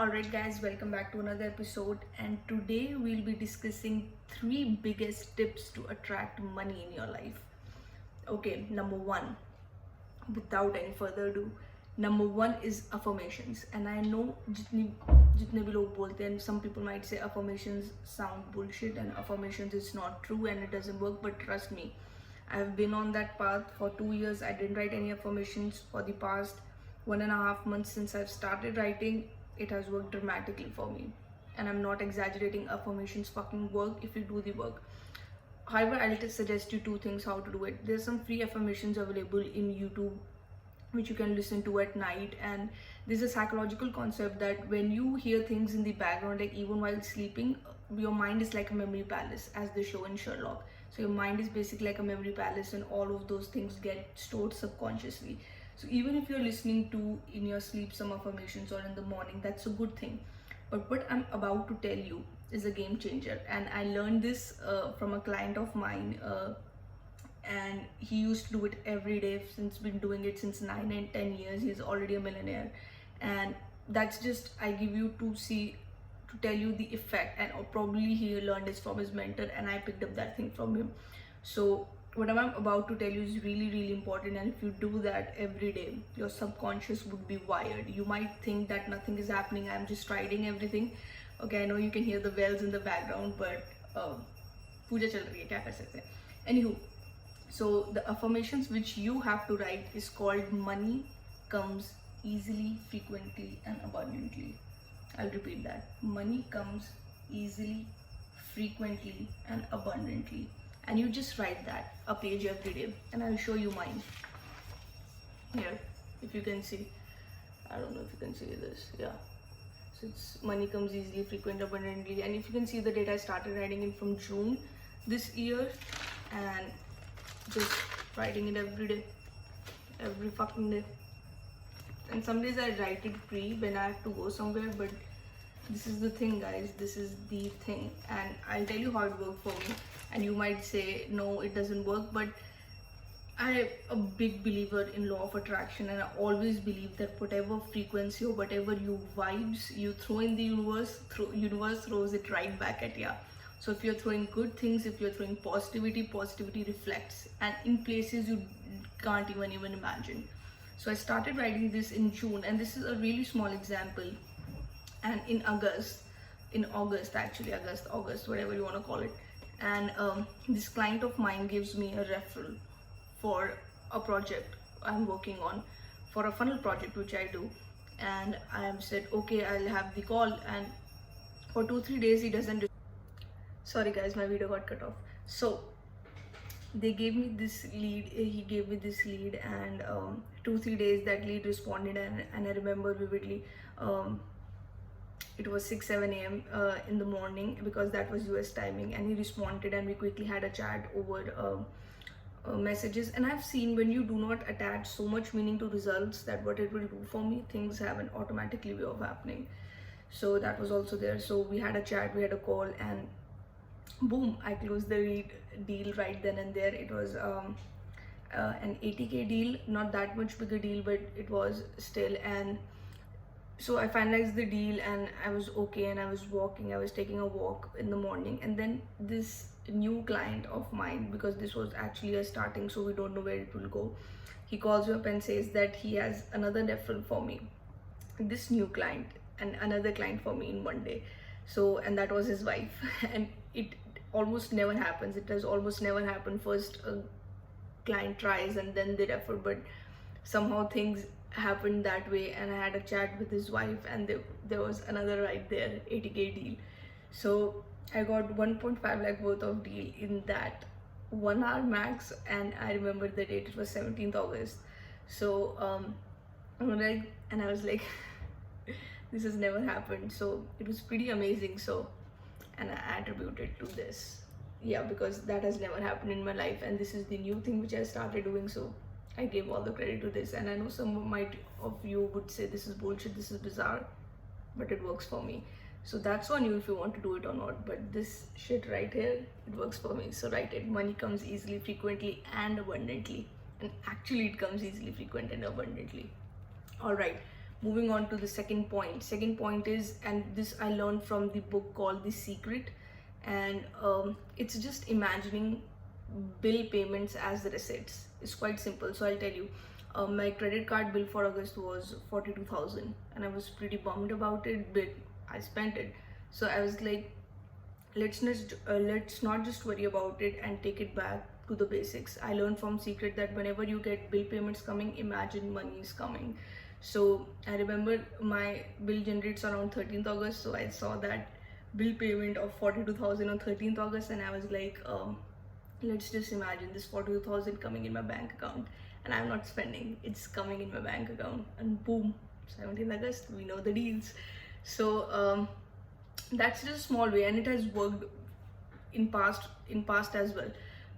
Alright guys, welcome back to another episode, and today we'll be discussing 3 biggest tips to attract money in your life. Okay, number 1, without any further ado, number 1 is affirmations. And I know जितने भी लोग बोलते हैं, some people might say affirmations sound bullshit and affirmations is not true and it doesn't work, but trust me, I've been on that path for 2 years. I didn't write any affirmations for the past 1.5 months. Since I've started writing, it has worked dramatically for me, and I'm not exaggerating. Affirmations fucking work if you do the work. However, I'll just suggest you 2 things how to do it. There's some free affirmations available in YouTube which you can listen to at night, and there's a psychological concept that when you hear things in the background, like even while sleeping, your mind is like a memory palace, as they show in Sherlock. So your mind is basically like a memory palace, and all of those things get stored subconsciously. So even if you're listening to in your sleep some affirmations or in the morning, that's a good thing. But what I'm about to tell you is a game changer, and I learned this from a client of mine, and he used to do it every day. Since been doing it since 9 and 10 years, he's already a millionaire. And that's just, I give you to tell you the effect, and probably he learned this from his mentor, and I picked up that thing from him. So what I'm about to tell you is really important, and if you do that every day, your subconscious would be wired. You might think that nothing is happening, I'm just writing everything. Okay, I know you can hear the bells in the background, but puja chal rahi hai, kya kar sakte hain. Anywho, so the affirmations which you have to write is called money comes easily, frequently and abundantly. I'll repeat that. Money comes easily, frequently and abundantly. And you just write that a page every day, and I'll show you mine here, if you can see. I don't know if you can see this. Yeah, so it's money comes easily, frequent, abundantly. And if you can see the date, I started writing it from June this year, and just writing it every day, every fucking day. And some days I write it pre when I have to go somewhere, but this is the thing, guys, this is the thing. And I'll tell you how it worked for me. And you might say no, it doesn't work, but I'm a big believer in law of attraction, and I always believe that whatever frequency or whatever you vibes you throw in the universe, universe throws it right back at you. So if you're throwing good things, if you're throwing positivity reflects, and in places you can't even imagine. So I started writing this in June, and this is a really small example. And in August, whatever you want to call it, and this client of mine gives me a referral for a project I'm working on, for a funnel project which I do. And I have said, okay, I'll have the call, and for 2-3 days he doesn't. Sorry guys, my video got cut off. So they gave me this lead, he gave me this lead, and 2-3 days that lead responded, and I remember vividly, it was 6-7 a.m. In the morning, because that was US timing, and he responded, and we quickly had a chat over messages. And I've seen when you do not attach so much meaning to results, that what it will do for me, things have an automatically way of happening. So that was also there. So we had a chat, we had a call, and boom, I closed the deal right then and there. It was an 80k deal, not that much bigger deal, but it was still. And so I finalized the deal, and I was okay, and I was taking a walk in the morning, and then this new client of mine, because this was actually a starting, so we don't know where it will go, he calls me up and says that he has another referral for me, this new client, and another client for me in one day. So, and that was his wife. And it almost never happens. It has almost never happened. First a client tries and then they refer, but somehow things happened that way, and I had a chat with his wife, and there was another right there, 80k deal. So I got 1.5 lakh worth of deal in that 1 hour max, and I remember the date, it was 17th August. So I was like this has never happened. So it was pretty amazing. So, and I attribute it to this, yeah, because that has never happened in my life, and this is the new thing which I started doing. So I gave all the credit to this, and I know some of you would say this is bullshit, this is bizarre, but it works for me. So that's on you if you want to do it or not, but this shit right here, it works for me. So write it. Money comes easily, frequently and abundantly, and actually it comes easily, frequent and abundantly. All right, moving on to the second point is, and this I learned from the book called The Secret, and it's just imagining bill payments as receipts. It's quite simple, so I'll tell you. My credit card bill for August was 42,000, and I was pretty bummed about it, but I spent it. So I was like, let's not just worry about it and take it back to the basics. I learned from Secret that whenever you get bill payments coming, imagine money is coming. So I remember my bill generates around 13th August, so I saw that bill payment of 42,000 on 13th August, and I was like, let's just imagine this 42,000 coming in my bank account, and I'm not spending, it's coming in my bank account, and boom, 17th August, we know the deals. So that's just a small way, and it has worked in past as well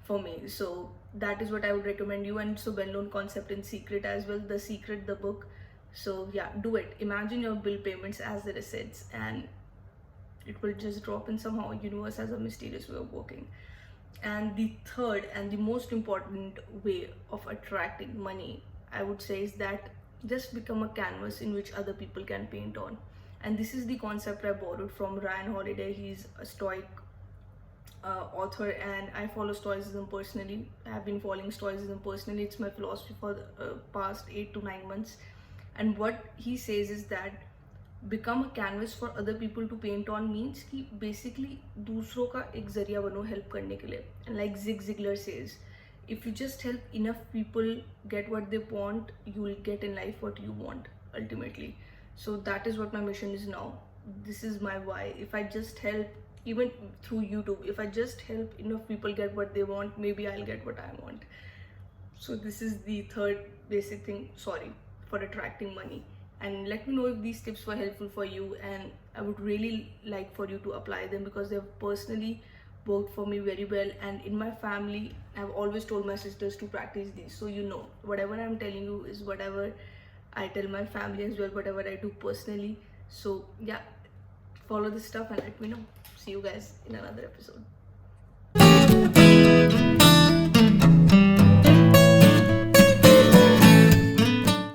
for me. So that is what I would recommend you, and it's a well-known concept in Secret as well, The Secret, the book. So yeah, do it. Imagine your bill payments as the receipts, and it will just drop in somehow. Universe has a mysterious way of working. And the third and the most important way of attracting money, I would say, is that just become a canvas in which other people can paint on. And this is the concept I borrowed from Ryan Holiday. He's a Stoic author, and I follow Stoicism personally. I have been following Stoicism personally. It's my philosophy for the past 8 to 9 months. And what he says is that become a canvas for other people to paint on means कि basically दूसरों का एक जरिया बनो help करने के लिए. And like Zig Ziglar says, if you just help enough people get what they want, you will get in life what you want ultimately. So that is what my mission is now. This is my why. If I just help, even through YouTube, if I just help enough people get what they want, maybe I'll get what I want. So this is the third basic thing, for attracting money. And let me know if these tips were helpful for you, and I would really like for you to apply them, because they've personally worked for me very well. And in my family, I've always told my sisters to practice these. So whatever I'm telling you is whatever I tell my family as well, whatever I do personally. So yeah, follow this stuff and let me know. See you guys in another episode.